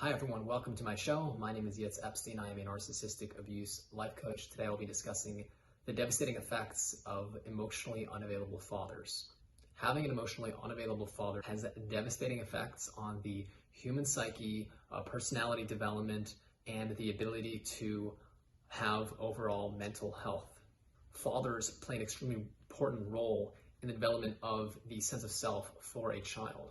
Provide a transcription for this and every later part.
Hi everyone, welcome to my show. My name is Yitz Epstein. I am a narcissistic abuse life coach. Today I'll be discussing the devastating effects of emotionally unavailable fathers. Having an emotionally unavailable father has devastating effects on the human psyche, personality development, and the ability to have overall mental health. Fathers play an extremely important role in the development of the sense of self for a child.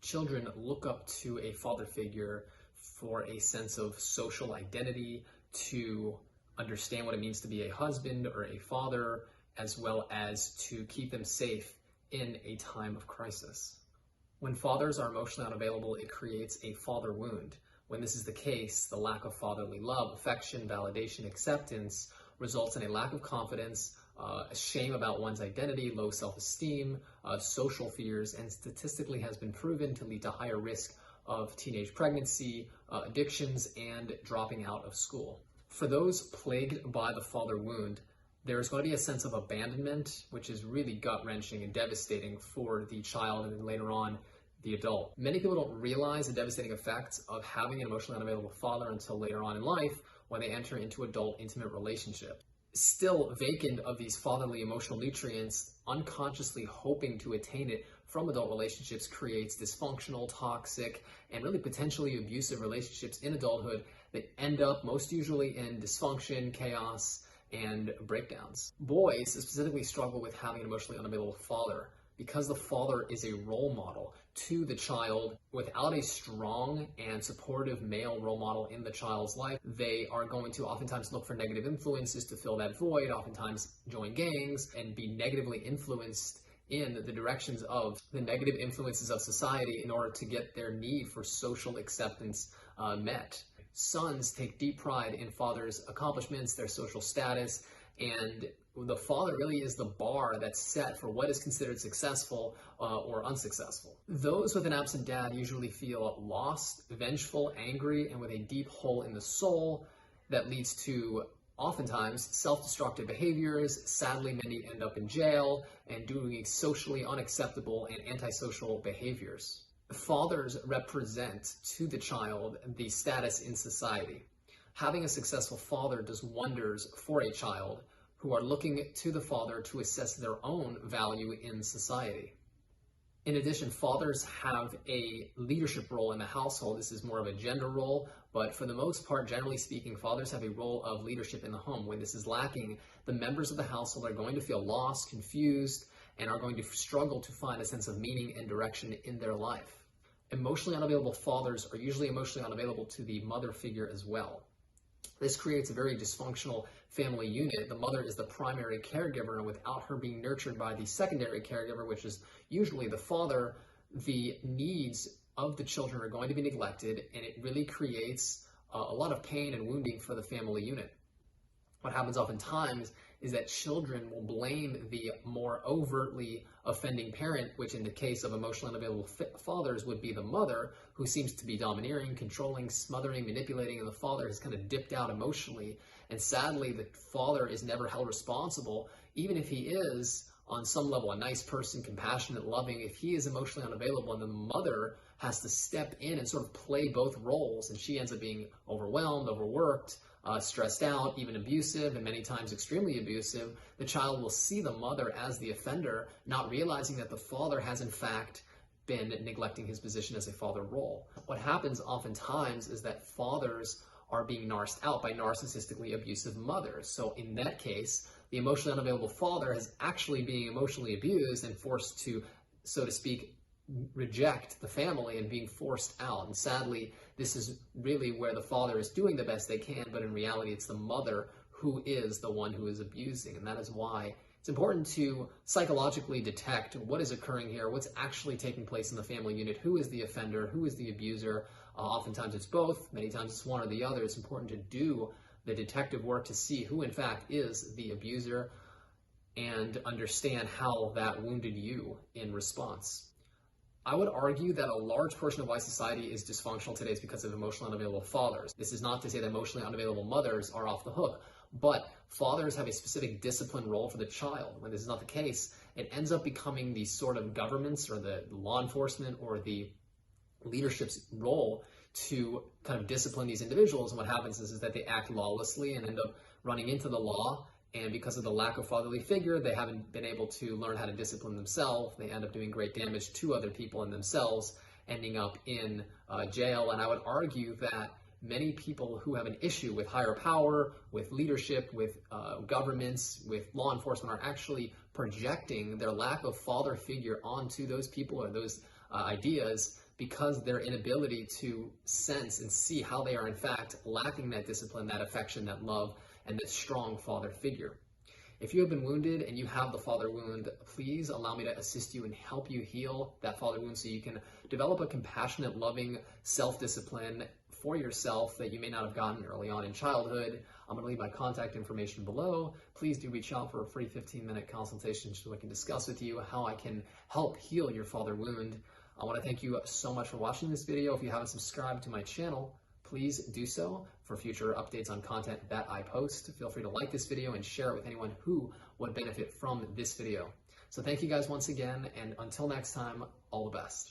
Children look up to a father figure for a sense of social identity, to understand what it means to be a husband or a father, as well as to keep them safe in a time of crisis. When fathers are emotionally unavailable, it creates a father wound. When this is the case, the lack of fatherly love, affection, validation, acceptance results in a lack of confidence, shame about one's identity, low self-esteem, social fears, and statistically has been proven to lead to higher risk of teenage pregnancy, addictions, and dropping out of school. For those plagued by the father wound, there's going to be a sense of abandonment, which is really gut-wrenching and devastating for the child and then later on the adult. Many people don't realize the devastating effects of having an emotionally unavailable father until later on in life when they enter into adult intimate relationship. Still vacant of these fatherly emotional nutrients, unconsciously hoping to attain it from adult relationships creates dysfunctional, toxic, and really potentially abusive relationships in adulthood that end up most usually in dysfunction, chaos, and breakdowns. Boys specifically struggle with having an emotionally unavailable father because the father is a role model to the child. Without a strong and supportive male role model in the child's life, they are going to oftentimes look for negative influences to fill that void, oftentimes join gangs, and be negatively influenced in the directions of the negative influences of society in order to get their need for social acceptance met. Sons take deep pride in fathers' accomplishments, their social status, and the father really is the bar that's set for what is considered successful or unsuccessful. Those with an absent dad usually feel lost, vengeful, angry, and with a deep hole in the soul that leads to oftentimes self-destructive behaviors. Sadly, many end up in jail and doing socially unacceptable and antisocial behaviors. Fathers represent to the child the status in society. Having a successful father does wonders for a child who are looking to the father to assess their own value in society. In addition, fathers have a leadership role in the household. This is more of a gender role, but for the most part, generally speaking, fathers have a role of leadership in the home. When this is lacking, the members of the household are going to feel lost, confused, and are going to struggle to find a sense of meaning and direction in their life. Emotionally unavailable fathers are usually emotionally unavailable to the mother figure as well. This creates a very dysfunctional family unit. The mother is the primary caregiver, and without her being nurtured by the secondary caregiver, which is usually the father, the needs of the children are going to be neglected, and it really creates a lot of pain and wounding for the family unit. What happens oftentimes is that children will blame the more overtly offending parent, which in the case of emotionally unavailable fathers would be the mother, who seems to be domineering, controlling, smothering, manipulating, and the father has kind of dipped out emotionally. And sadly, the father is never held responsible, even if he is on some level a nice person, compassionate, loving. If he is emotionally unavailable and the mother has to step in and sort of play both roles, and she ends up being overwhelmed, overworked, stressed out, even abusive, and many times extremely abusive, the child will see the mother as the offender, not realizing that the father has in fact been neglecting his position as a father role. What happens oftentimes is that fathers are being narcissed out by narcissistically abusive mothers. So in that case, the emotionally unavailable father is actually being emotionally abused and forced to, so to speak, reject the family and being forced out. And sadly, this is really where the father is doing the best they can, but in reality, it's the mother who is the one who is abusing. And that is why it's important to psychologically detect what is occurring here, what's actually taking place in the family unit, who is the offender, who is the abuser. Oftentimes it's both, many times it's one or the other. It's important to do the detective work to see who in fact is the abuser and understand how that wounded you in response. I would argue that a large portion of why society is dysfunctional today is because of emotionally unavailable fathers. This is not to say that emotionally unavailable mothers are off the hook, but fathers have a specific discipline role for the child. When this is not the case, it ends up becoming the sort of government's or the law enforcement or the leadership's role to kind of discipline these individuals. And what happens is that they act lawlessly and end up running into the law. And because of the lack of fatherly figure, they haven't been able to learn how to discipline themselves. They end up doing great damage to other people and themselves, ending up in jail. And I would argue that many people who have an issue with higher power, with leadership, with governments, with law enforcement are actually projecting their lack of father figure onto those people or those ideas, because their inability to sense and see how they are in fact lacking that discipline, that affection, that love, and that strong father figure. If you have been wounded and you have the father wound, please allow me to assist you and help you heal that father wound so you can develop a compassionate, loving self-discipline for yourself that you may not have gotten early on in childhood. I'm going to leave my contact information below. Please do reach out for a free 15-minute consultation so I can discuss with you how I can help heal your father wound. I want to thank you so much for watching this video. If you haven't subscribed to my channel, please do so for future updates on content that I post. Feel free to like this video and share it with anyone who would benefit from this video. So thank you guys once again, and until next time, all the best.